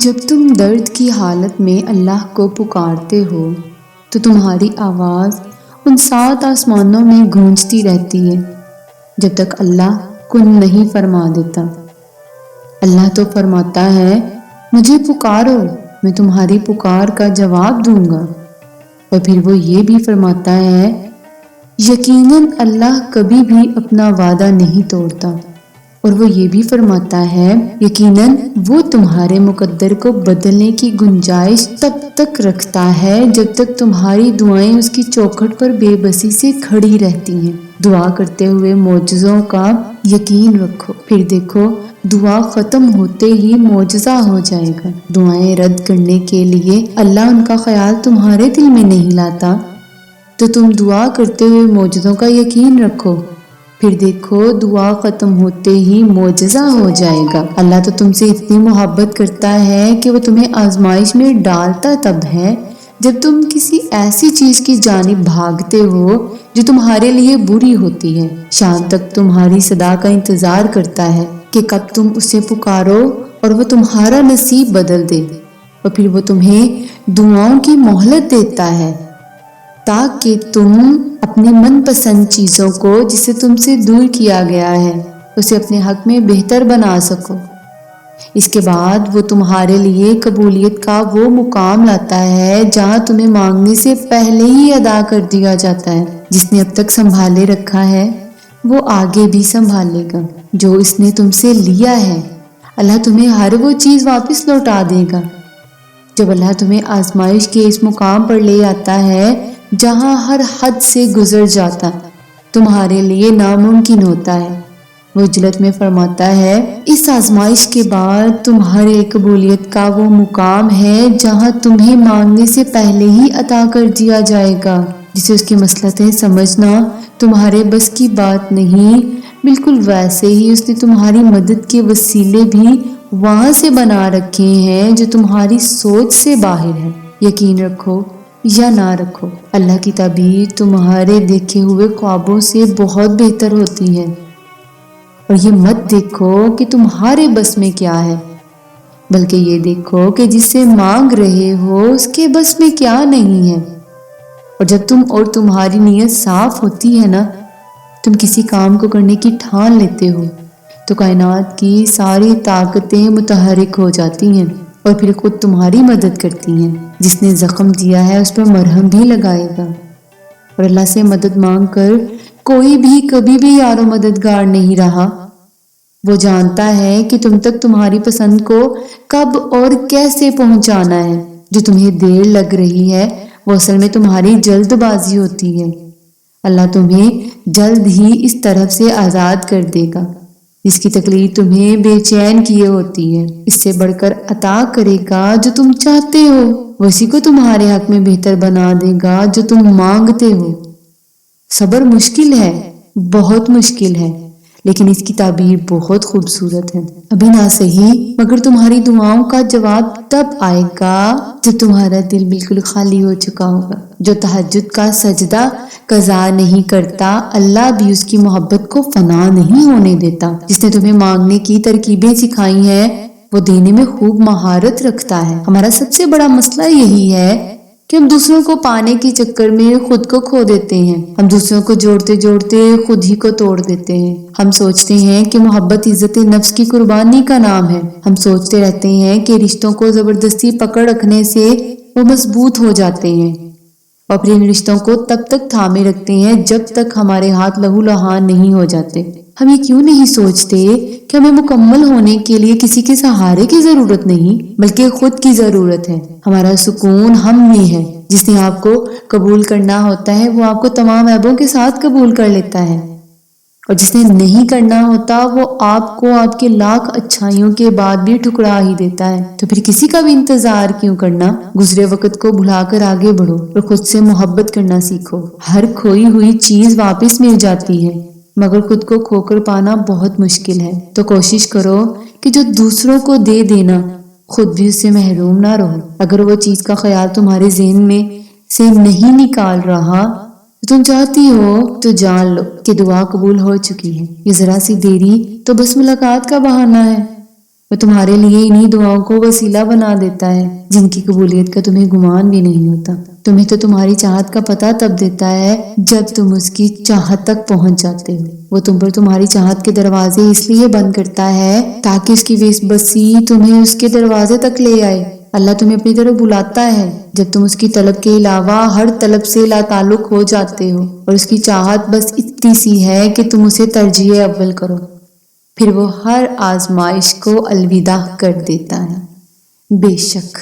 جب تم درد کی حالت میں اللہ کو پکارتے ہو تو تمہاری آواز ان 7 آسمانوں میں گونجتی رہتی ہے جب تک اللہ کن نہیں فرما دیتا۔ اللہ تو فرماتا ہے مجھے پکارو، میں تمہاری پکار کا جواب دوں گا، اور پھر وہ یہ بھی فرماتا ہے یقیناً اللہ کبھی بھی اپنا وعدہ نہیں توڑتا، اور وہ یہ بھی فرماتا ہے یقیناً وہ تمہارے مقدر کو بدلنے کی گنجائش تب تک رکھتا ہے جب تک تمہاری دعائیں اس کی چوکھٹ پر بے بسی سے کھڑی رہتی ہیں۔ دعا کرتے ہوئے معجزوں کا یقین رکھو، پھر دیکھو دعا ختم ہوتے ہی معجزہ ہو جائے گا۔ دعائیں رد کرنے کے لیے اللہ ان کا خیال تمہارے دل میں نہیں لاتا، تو تم دعا کرتے ہوئے معجزوں کا یقین رکھو، پھر دیکھو دعا ختم ہوتے ہی معجزہ ہو جائے گا۔ اللہ تو تم سے اتنی محبت کرتا ہے کہ وہ تمہیں آزمائش میں ڈالتا تب ہے جب تم کسی ایسی چیز کی جانب بھاگتے ہو جو تمہارے لیے بری ہوتی ہے۔ شام تک تمہاری صدا کا انتظار کرتا ہے کہ کب تم اسے پکارو اور وہ تمہارا نصیب بدل دے، اور پھر وہ تمہیں دعاؤں کی مہلت دیتا ہے تاکہ تم اپنی من پسند چیزوں کو جسے تم سے دور کیا گیا ہے اسے اپنے حق میں بہتر بنا سکو۔ اس کے بعد وہ تمہارے لیے قبولیت کا وہ مقام لاتا ہے جہاں تمہیں مانگنے سے پہلے ہی ادا کر دیا جاتا ہے۔ جس نے اب تک سنبھالے رکھا ہے وہ آگے بھی سنبھالے گا، جو اس نے تم سے لیا ہے اللہ تمہیں ہر وہ چیز واپس لوٹا دے گا۔ جب اللہ تمہیں آزمائش کے اس مقام پر لے آتا ہے جہاں ہر حد سے گزر جاتا تمہارے لیے ناممکن ہوتا ہے، وہ جلت میں فرماتا ہے اس آزمائش کے بعد تمہارے قبولیت کا وہ مقام ہے جہاں تمہیں مانگنے سے پہلے ہی عطا کر دیا جائے گا۔ جسے اس کی مصلحتیں سمجھنا تمہارے بس کی بات نہیں، بالکل ویسے ہی اس نے تمہاری مدد کے وسیلے بھی وہاں سے بنا رکھے ہیں جو تمہاری سوچ سے باہر ہے۔ یقین رکھو یا نہ رکھو، اللہ کی تعبیر تمہارے دیکھے ہوئے خوابوں سے بہت بہتر ہوتی ہے، اور یہ مت دیکھو کہ تمہارے بس میں کیا ہے، بلکہ یہ دیکھو کہ جس سے مانگ رہے ہو اس کے بس میں کیا نہیں ہے۔ اور جب تم اور تمہاری نیت صاف ہوتی ہے نا، تم کسی کام کو کرنے کی ٹھان لیتے ہو تو کائنات کی ساری طاقتیں متحرک ہو جاتی ہیں اور پھر خود تمہاری مدد کرتی ہیں۔ جس نے زخم دیا ہے اس پر مرہم بھی لگائے گا، اور اللہ سے مدد مانگ کر کوئی بھی کبھی بھی یار و مددگار نہیں رہا۔ وہ جانتا ہے کہ تم تک تمہاری پسند کو کب اور کیسے پہنچانا ہے۔ جو تمہیں دیر لگ رہی ہے وہ اصل میں تمہاری جلد بازی ہوتی ہے۔ اللہ تمہیں جلد ہی اس طرف سے آزاد کر دے گا جس کی تکلیف تمہیں بے چین کیے ہوتی ہے، اس سے بڑھ کر عطا کرے گا جو تم چاہتے ہو، وہی کو تمہارے حق میں بہتر بنا دے گا جو تم مانگتے ہو۔ صبر مشکل ہے، بہت مشکل ہے، لیکن اس کی تعبیر بہت خوبصورت ہے۔ ابھی نہ صحیح مگر تمہاری دعاؤں کا جواب تب آئے گا جب تمہارا دل بالکل خالی ہو چکا ہوگا۔ جو تہجد کا سجدہ قضا نہیں کرتا اللہ بھی اس کی محبت کو فنا نہیں ہونے دیتا۔ جس نے تمہیں مانگنے کی ترکیبیں سکھائی ہیں وہ دینے میں خوب مہارت رکھتا ہے۔ ہمارا سب سے بڑا مسئلہ یہی ہے کہ ہم دوسروں کو پانے کے چکر میں خود کو کھو دیتے ہیں۔ ہم دوسروں کو جوڑتے جوڑتے خود ہی کو توڑ دیتے ہیں۔ ہم سوچتے ہیں کہ محبت عزت نفس کی قربانی کا نام ہے۔ ہم سوچتے رہتے ہیں کہ رشتوں کو زبردستی پکڑ رکھنے سے وہ مضبوط ہو جاتے ہیں، اور پھر ان رشتوں کو تب تک تھامے رکھتے ہیں جب تک ہمارے ہاتھ لہو لہان نہیں ہو جاتے۔ ہم یہ کیوں نہیں سوچتے کہ ہمیں مکمل ہونے کے لیے کسی کے سہارے کی ضرورت نہیں بلکہ خود کی ضرورت ہے۔ ہمارا سکون ہم میں ہے۔ جس نے آپ کو قبول کرنا ہوتا ہے وہ آپ کو تمام عیبوں کے ساتھ قبول کر لیتا ہے، اور جس نے نہیں کرنا ہوتا وہ آپ کو آپ کے لاکھ اچھائیوں کے بعد بھی ٹھکرا ہی دیتا ہے۔ تو پھر کسی کا بھی انتظار کیوں کرنا؟ گزرے وقت کو بھلا کر آگے بڑھو اور خود سے محبت کرنا سیکھو۔ ہر کھوئی ہوئی چیز واپس مل جاتی ہے مگر خود کو کھو کر پانا بہت مشکل ہے۔ تو کوشش کرو کہ جو دوسروں کو دے دینا خود بھی اس سے محروم نہ رہو۔ اگر وہ چیز کا خیال تمہارے ذہن میں سے نہیں نکال رہا تم چاہتی ہو تو جان لو کہ دعا قبول ہو چکی ہے۔ یہ ذرا سی دیری تو بس ملاقات کا بہانہ ہے۔ وہ تمہارے لیے انہی دعاؤں کو وسیلہ بنا دیتا ہے جن کی قبولیت کا تمہیں گمان بھی نہیں ہوتا۔ تمہیں تو تمہاری چاہت کا پتہ تب دیتا ہے جب تم اس کی چاہت تک پہنچ جاتے ہو۔ وہ تم پر تمہاری چاہت کے دروازے اس لیے بند کرتا ہے تاکہ اس کی بسی تمہیں اس کے دروازے تک لے آئے۔ اللہ تمہیں اپنی طرف بلاتا ہے جب تم اس کی طلب کے علاوہ ہر طلب سے لا تعلق ہو جاتے ہو، اور اس کی چاہت بس اتنی سی ہے کہ تم اسے ترجیح اول کرو۔ پھر وہ ہر آزمائش کو الوداع کر دیتا ہے۔ بے شک